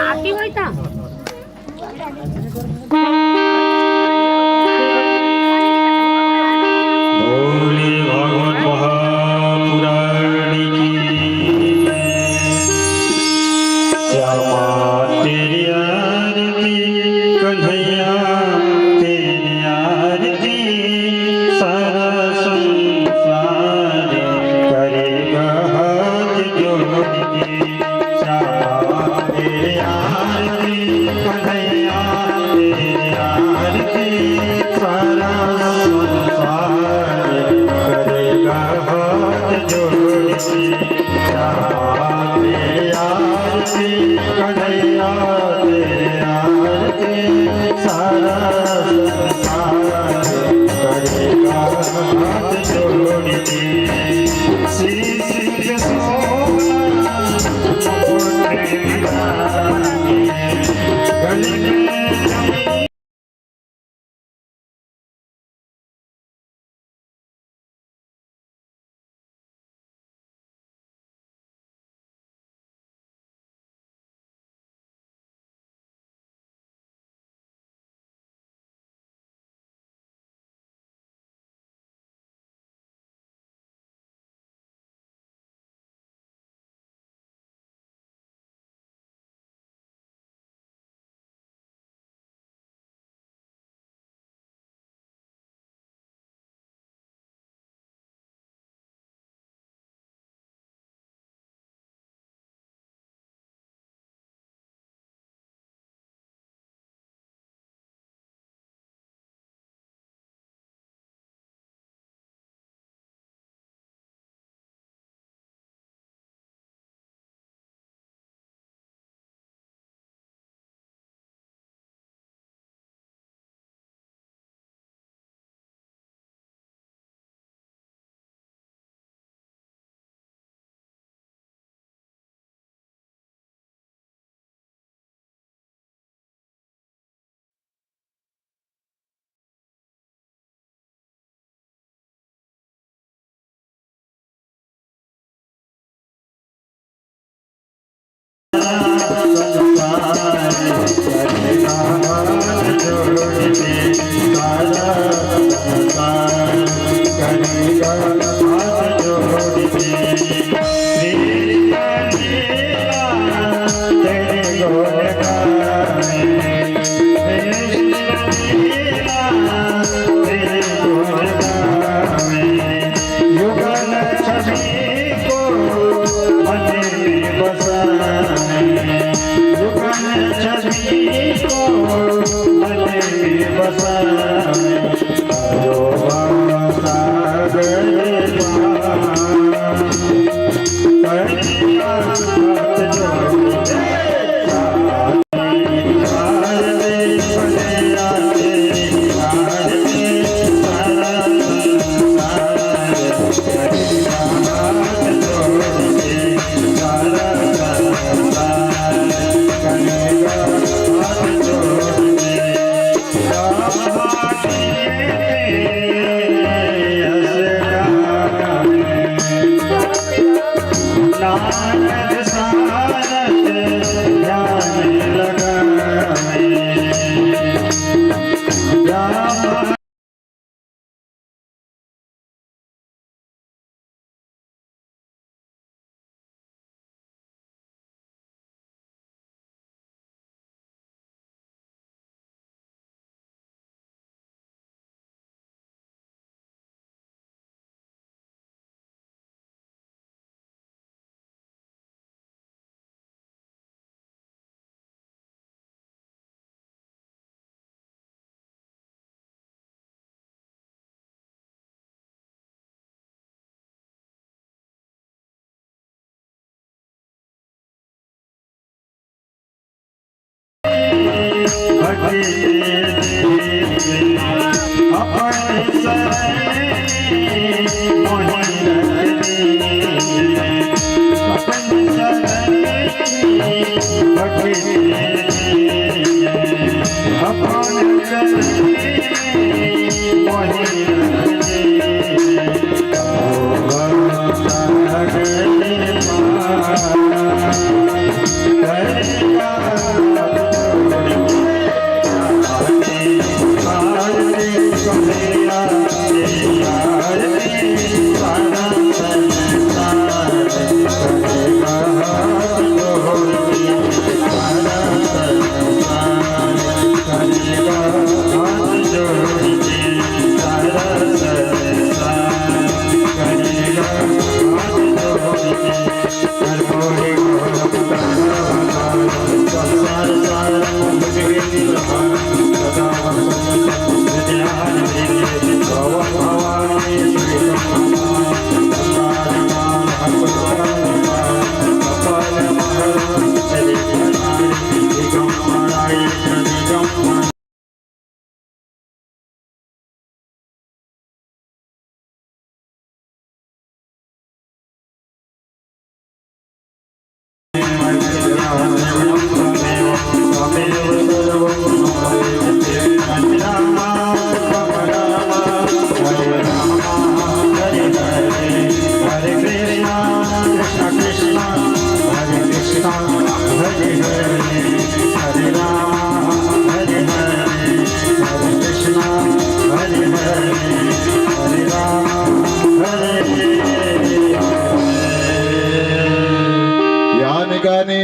आती होय ता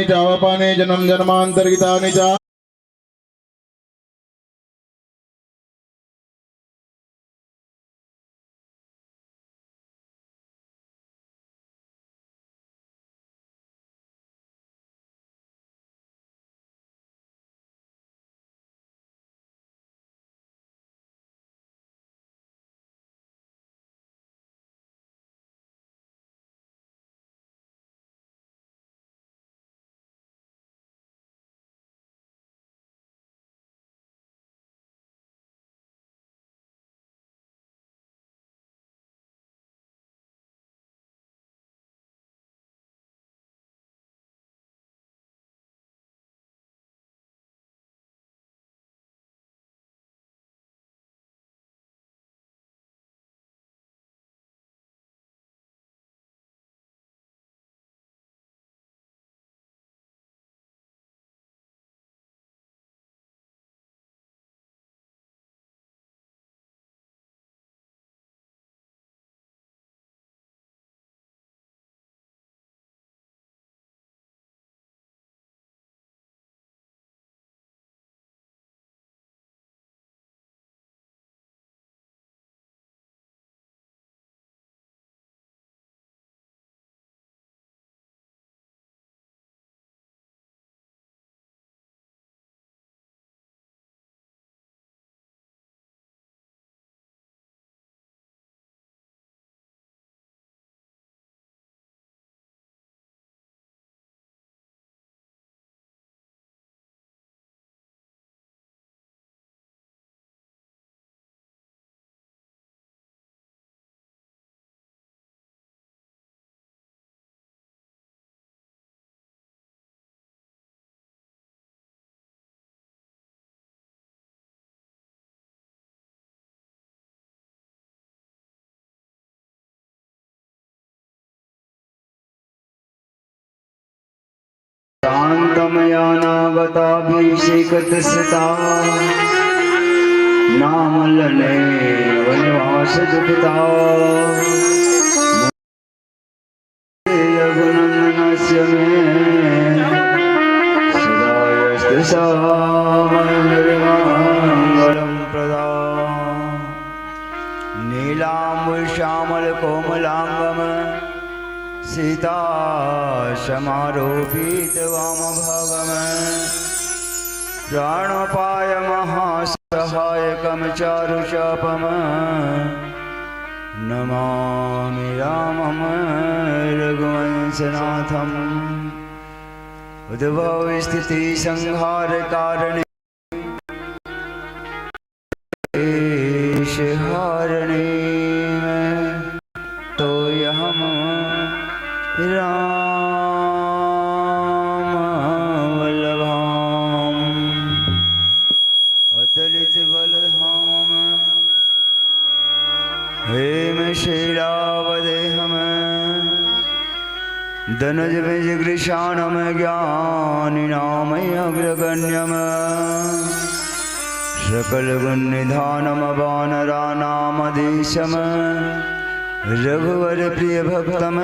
जावपाने जन्म जन्मांतरितानि च पताभिषेकत सता नाम लने वनवास दुखता गुणनस्य में सदायस्तु सामङ्गलं प्रदा नीलाम्बुज श्यामल कोमलांगम सीता समारोपित वामभागम प्राणपाय महासहायकं चारुचापम नमामि रामं रघुवंशनाथम् उद्भव स्थिति संहार कारणे हारणे तो हम राम वल्लभाम अतलित बलधाम हेम शैलावदेहम धनुज विजगृशाणम ज्ञानिनाम अग्रगण्यम सकल गुण निधानम वानरानामधीशम रघुवर प्रिय भक्तम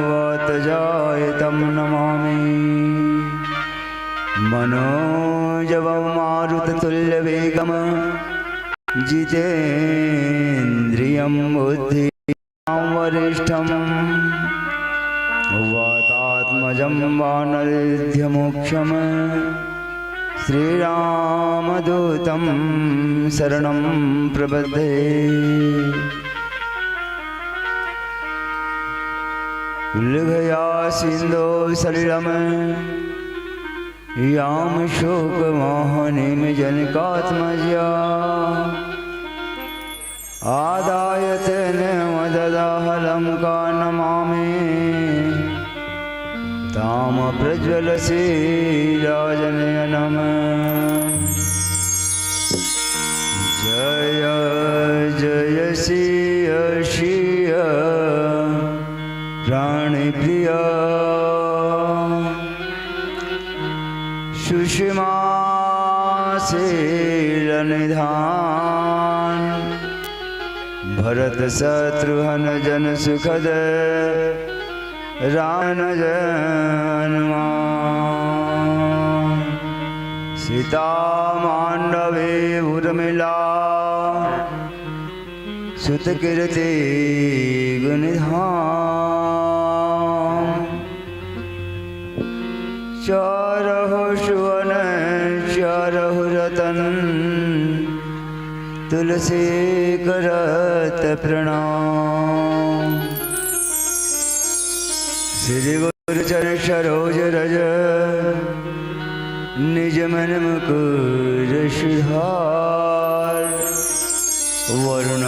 वातजायतं नमामि मनोजवं मारुततुल्यवेगं जितेन्द्रियं बुद्धिं वरिष्ठं वातात्मजं वानरेध्यमोक्षं श्रीरामदूतं शरणं प्रपद्ये उल्लघया सिन्धो सलिलम् यां शोकमोहनीं जनकात्मजा आदाय तेन मददाहलं का नमामि ताम प्रज्वलशीराजनयनम् जय जय सिय शिय प्राणप्रिया सुषमा शीलनिधान भरत शत्रुघ्न जन सुखद राम हनुमान सीता मांडवे उर्मिला सुत कीर्ति गुणधाम चारहु सुवन चारहु रतन तुलसी करत प्रणाम श्री गुरु चरण सरोज रज निज मन मुकुर सुधार वरुण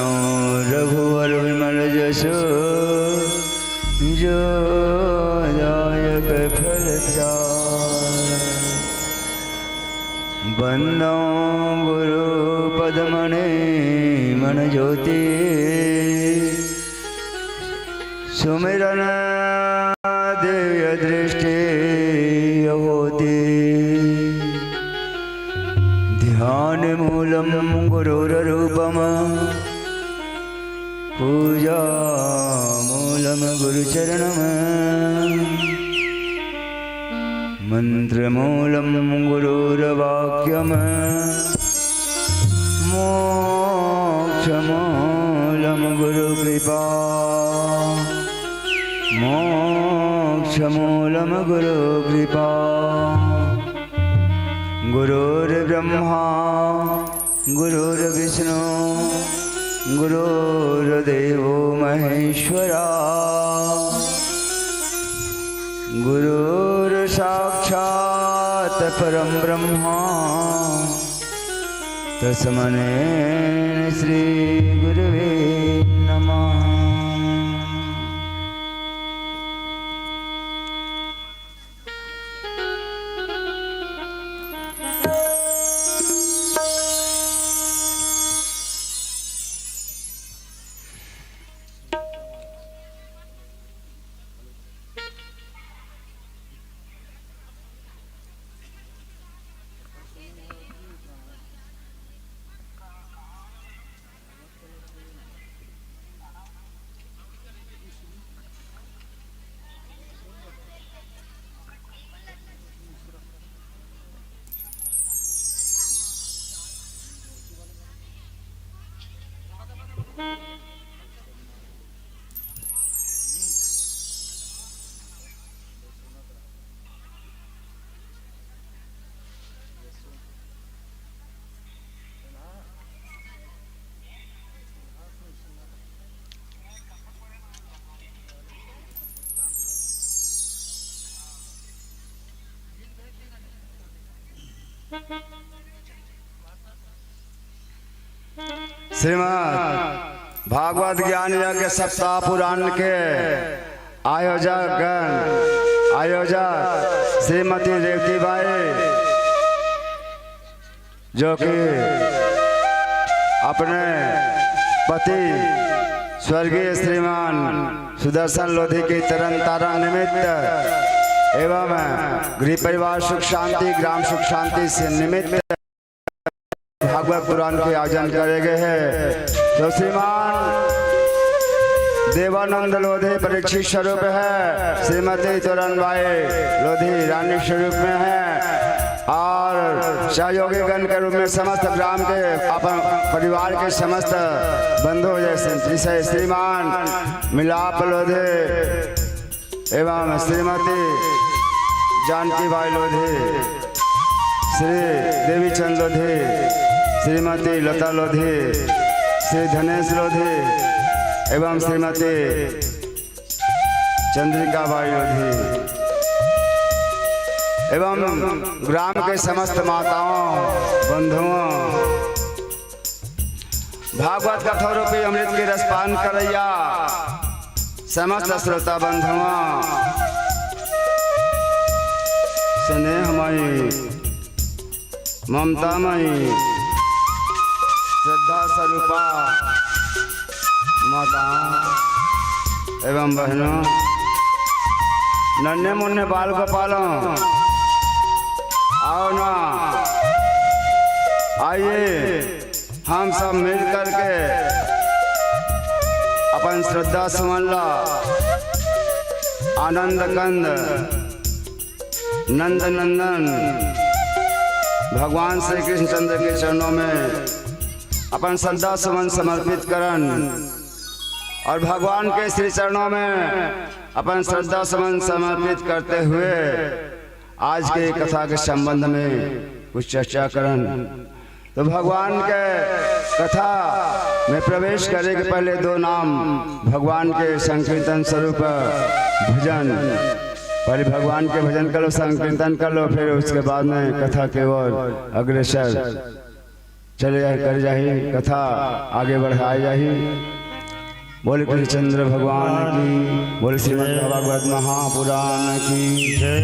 रघुवर विमल जसो जो दायक फलचार बंदो गुरु पद्मने मन ज्योति सुमिरन दिव्य दृष्टि होती ध्यान मूलम गुरुरूपम पूजा मूलम गुरुचरणम मंत्रमूलं गुरुर्वाक्यम् मोक्षमूलं गुरुकृपा मोक्षमूलं गुरुकृपा गुरुर्ब्रह्मा गुरुर्विष्णु गुरुर्देवो महेश्वरा गुरुर्साक्षात् परं ब्रह्मा तस्मै श्री गुरुवे नमः। श्रीमद् भागवत ज्ञान यज्ञ सप्ताह पुराण के आयोजक श्रीमती रेवती बाई, जो कि अपने पति स्वर्गीय श्रीमान सुदर्शन लोधी की तरन तारा निमित्त एवं गृह परिवार सुख शांति ग्राम सुख शांति से निमित्त भागवत पुराण के आयोजन करे गए हैं। तो श्रीमान देवानंद लोधी परीक्षित स्वरूप है, श्रीमती तोरणबाई लोधी रानी स्वरूप में है और सहयोगी गण के रूप में समस्त ग्राम के अपन परिवार के समस्त बंधु जैसे श्रीमान मिलाप लोधी एवं श्रीमती जानकी बाई लोधी, श्री देवी चंद लोधी, श्रीमती लता लोधी, श्री धनेश लोधी एवं श्रीमती चंद्रिका बाई लोधी एवं ग्राम के समस्त माताओं बंधुओं भागवत कथा रूपी अमृत के रसपान करैया समस्त श्रोता बंधुओं स्नेहमयी ममतामयी श्रद्धा स्वरूपा माताओं एवं बहनों, नन्हे मुन्ने बाल गोपालों, आओ ना, आइए हम सब मिल करके अपन श्रद्धा सुमनला आनंद कंद नंद नंदन भगवान श्री कृष्ण चंद्र के चरणों में अपन श्रद्धा सुमन समर्पित करन और भगवान के श्री चरणों में अपन श्रद्धा सुमन समर्पित करते हुए आज के कथा के संबंध में कुछ चर्चा करन। तो भगवान के कथा में प्रवेश करने के पहले दो नाम भगवान के संकीर्तन स्वरूप भजन, पहले भगवान के भजन कर लो, संकीर्तन कर लो, फिर उसके बाद में कथा के ओर अग्रसर चले कर जाही, कथा आगे बढ़ाई जाही। बोले कृष्णचंद्र भगवान की, बोले श्रीमद् भागवत महापुराण की जय।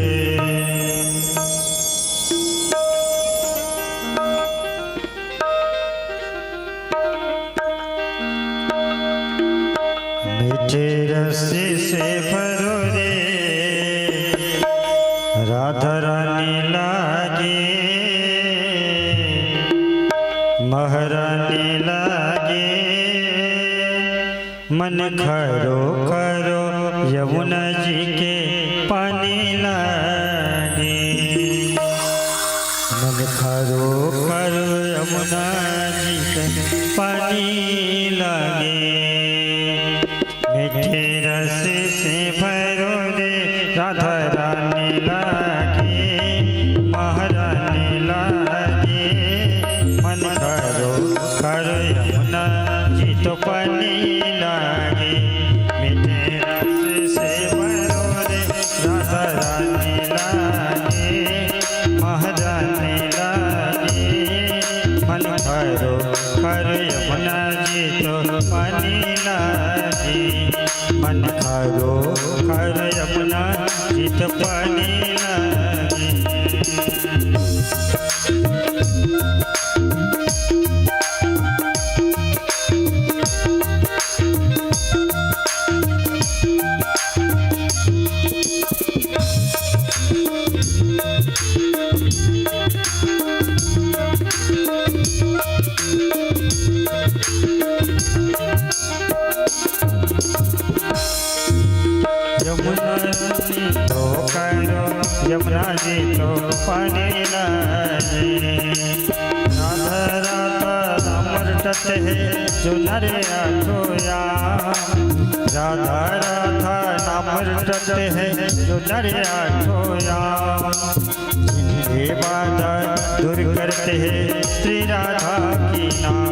मीठे रस्से से भरो रे राधा रानी लागे, महारानी लागे, मन खरो खरो यमुना जी के पानी लागे, मन खरो खरो यमुना जी के पानी लागे। मीठे रस से भरो रे राधा रानी लागे, महारानी लागे, मन करो करो यमुना जी तो पानी लागे। मीठे रस से भरो रे राधा रानी लागे, महारानी लागे, मन करो करो यमुना जी तो पानी लागे। मन खारो खार यमुना जित पानी लागे। यमुना जी तो पानी लागे। राधा राधा नाम रटत है जो नर आठोया, राधा राधा नाम रटत है जो नर आठोया। जिनके बाधा दूर करते हैं श्री राधा की नाम,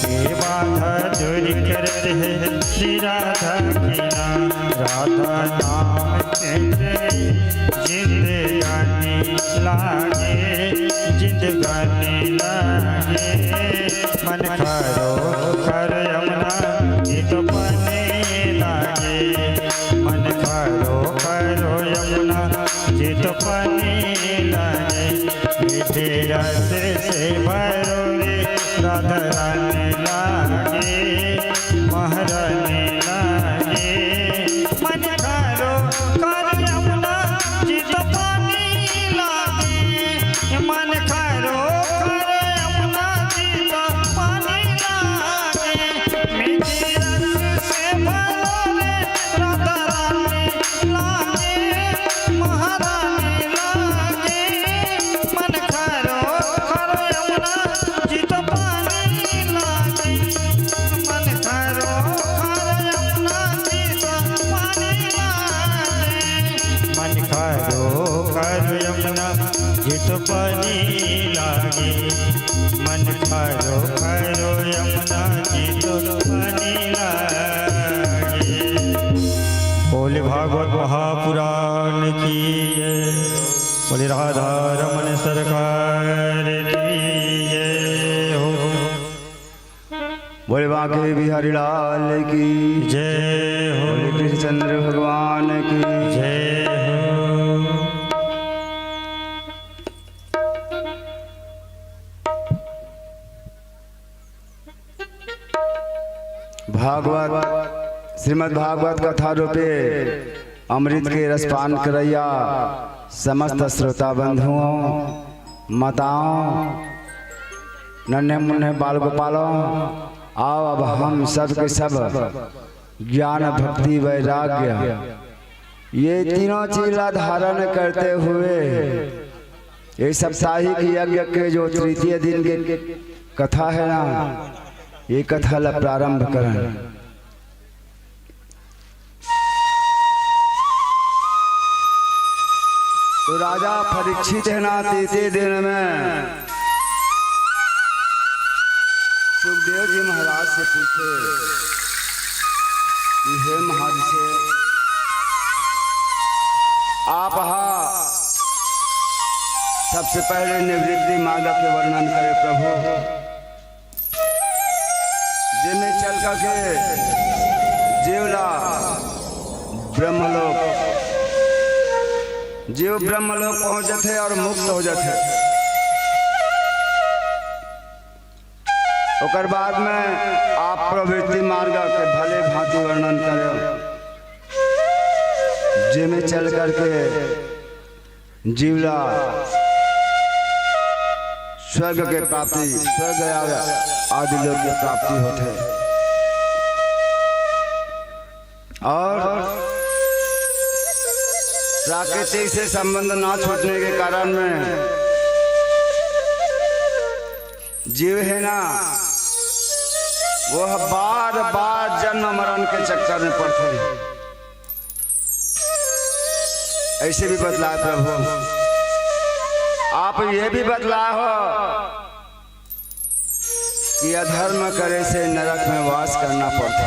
ये बाधा दूर करते हैं श्री राधा की नाम। राधा नाम जिंदगानी लागे, मन खरो खर यमुना जी तो पानी लागे मन खरो खरो यमुना जी तो पानी लागे मीठे रस से भरो रे राधा रानी लागे महारानी लागे मन खरो खर यमुना जी तो पानी लागे मन खरो खर यमुना जी तो पानी लागे मीठे रस से भरो रे राधा रानी लागे महारानी लागे मन खरो खर यमुना जी तो पानी लागे मन खरो खर यमुना जी तो पानी लागे मन खरो खर यमुना जी तो पानी लागे मन खरो खरो यमुना जी तो पानी लागे। बोले भागवत महापुराण की जय, बोले राधा रमन सरकार की जय हो। बोले बांके बिहारी लाल की जय हो बोले कृष्णचंद्र भगवान की जय हो। भागवत श्रीमद् भागवत कथा रूपे अमृत के रसपान करैया समस्त श्रोता बंधुओं माताओं नन्हे मुन्ने बाल गोपालों आओ अब हम सब के सब ज्ञान भक्ति वैराग्य ये तीनों चीला धारण करते हुए ये साप्ताहिक यज्ञ के जो तृतीय दिन के कथा है ना ये कथा ला प्रारंभ करें। तो राजा परीक्षित है ना तीसरे दिन में सुखदेव जी महाराज से पूछे कि हे महर्षि आप सबसे पहले निवृत्ति मार्ग के वर्णन करें प्रभु जिनमें चल करके जीवला ब्रह्मलोक जीव ब्रह्मलोक पहुंच जाते और मुक्त हो जाते। ओकर बाद में आप प्रवृत्ति मार्ग के भले भांति वर्णन करें जिनमें चल करके जीवला स्वर्ग के प्राप्ति स्वर्ग आदि लोग की प्राप्ति होते और प्राकृतिक से संबंध ना छूटने के कारण में जीव है ना वह बार बार जन्म मरण के चक्कर में पड़ते हैं। ऐसे भी बदला प्रभु आप ये भी बदला हो कि अधर्म करे से नरक में वास करना पड़ता।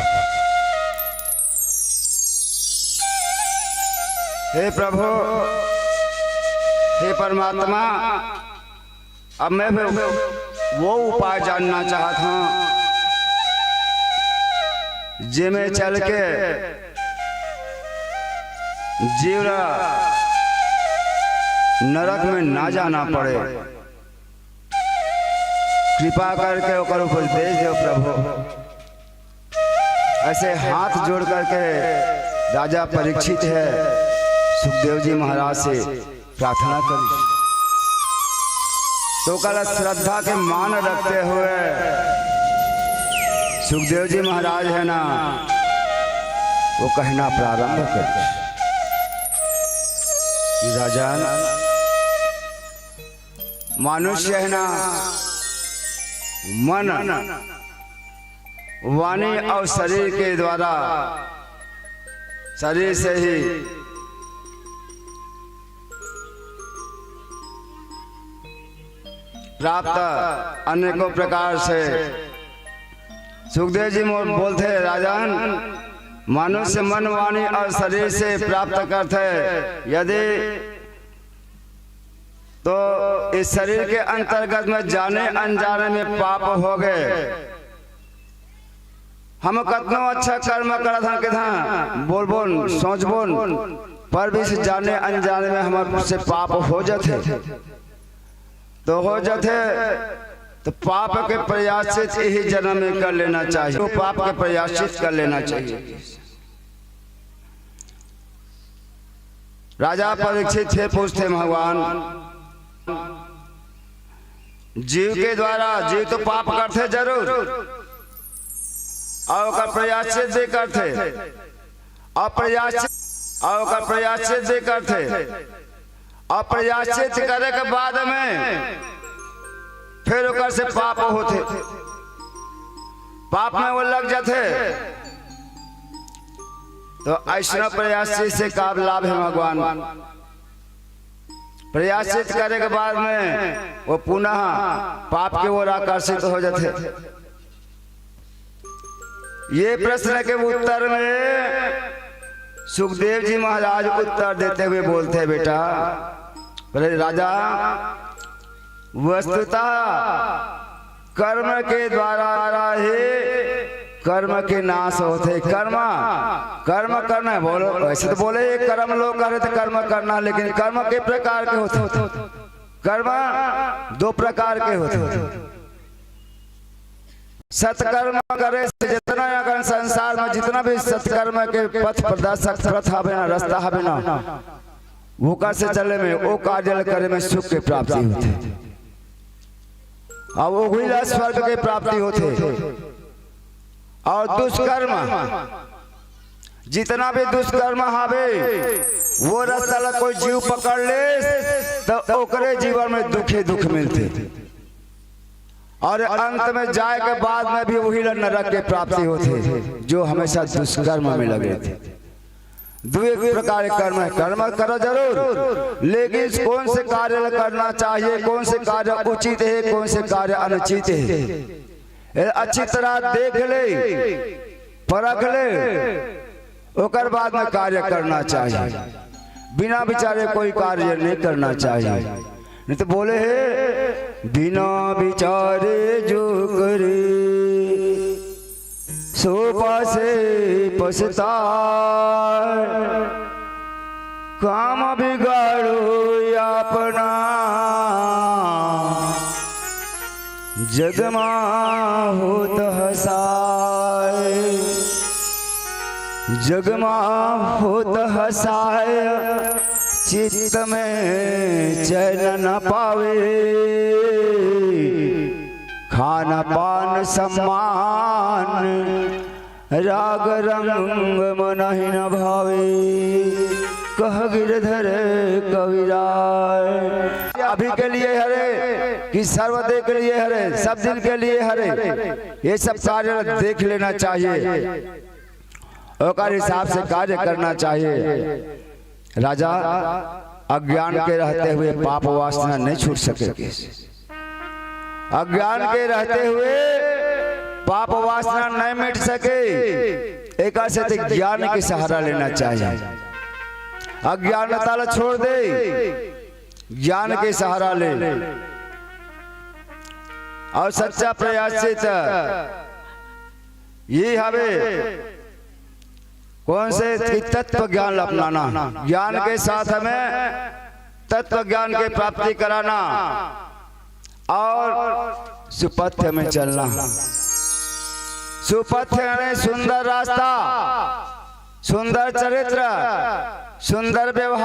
हे प्रभु हे परमात्मा अब मैं वो उपाय जानना चाहता हूँ जिसमें चल के जीवरा नरक में ना जाना पड़े। कृपा करके ओकर उपदेश दो प्रभु। ऐसे हाथ जोड़ करके राजा परीक्षित है सुखदेव जी महाराज से प्रार्थना करी। तो कल श्रद्धा के मान रखते हुए सुखदेव जी महाराज है ना वो कहना प्रारंभ करते कि राजन मनुष्य है ना मन वाणी और शरीर के द्वारा शरीर से ही प्राप्त अनेकों प्रकार से सुखदेव जी बोलते राजन मनुष्य मन वाणी और शरीर से प्राप्त करते यदि तो इस शरीर के अंतर्गत में जाने अनजाने में पाप हो गए। हम कतनो अच्छा कर्म करत हन के था बोल बोल सोच बोल, पर भी से जाने अनजाने में हमारे से पाप हो जाते, तो हो जाते तो पाप के प्रयासित यही जन्म में कर लेना चाहिए, तो पाप के प्रयासित कर लेना चाहिए। राजा परीक्षित थे, पूछते भगवान जीव के द्वारा, जीव तो पाप करते जरूर और प्रयासित भी करते, प्रयासित भी करते, और प्रयासित करे के बाद में फिर ओकर से पाप होते, पाप में वो लग जाते। तो ऐसा प्रयासित से का लाभ है भगवान? प्रयासित करे के बाद में वो पुनः पाप के ओर आकर्षित हो जाते। ये प्रश्न के उत्तर में सुखदेव जी महाराज उत्तर देते हुए बोलते हैं, बेटा राजा वस्तुतः कर्म के द्वारा ही कर्म के नाश होते। कर्म करना है, बोलो वैसे तो बोले ये कर्म लोग करे तो कर्म करना, लेकिन कर्म के प्रकार के होते, कर्म दो प्रकार के होते। सत्कर्म करे से जितना अगर संसार में जितना भी सत्कर्म के पथ प्रदर्शक प्रथा बिना रास्ता है बिना वो कर से चले में वो कार्य करे में सुख के प्राप्ति होते, और वो हुई स्वर्ग के प्राप्ति होते। और दुष्कर्म जितना भी दुष्कर्म हावे वो रास्ता कोई जीव पकड़ ले तो ओकरे जीवन में दुखे दुख मिलते, और अंत में जाए के बाद में भी वही नरक के प्राप्ति होते जो हमेशा दुष्कर्म में लगे थे। दो एक प्रकार के कर्म है, कर्म करो जरूर, लेकिन कौन से कार्य करना चाहिए, कौन से कार्य उचित है, कौन से कार्य अनुचित है, अच्छी तरह देख ले, परख ले, ओकर बाद में कार्य करना चाहिए। बिना विचारे कोई कार्य नहीं करना चाहिए। नहीं तो बोले है बिना विचारे जो करे सो पासे पछताए, काम बिगाड़ो अपना जगमा होत हसाए, जगमा होत हसाए, चित्त में चैन न पावे, खान पान सम्मान राग रंग मन ही न भावे, कह गिरधर कविराज। अभी के लिए हरे कि सर्वदे के लिए हरे, सब दिन के लिए हरे, ये सब कार्य देख लेना चाहिए और हिसाब से कार्य करना चाहिए। राजा अज्ञान के रहते हुए पाप वासना नहीं छूट सकेगी, अज्ञान के रहते हुए पाप वासना नहीं मिट सके, एक से ज्ञान के सहारा लेना चाहिए। अज्ञानता छोड़ दे, ज्ञान के सहारा ले, और सच्चा प्रयास से ये हवे कौन से तत्व ज्ञान अपनाना, ज्ञान के साथ हमें तत्व ज्ञान की प्राप्ति कराना और सुपथ्य में चलना। सुपथ्य यानी सुंदर रास्ता, सुंदर चरित्र, सुंदर व्यवहार।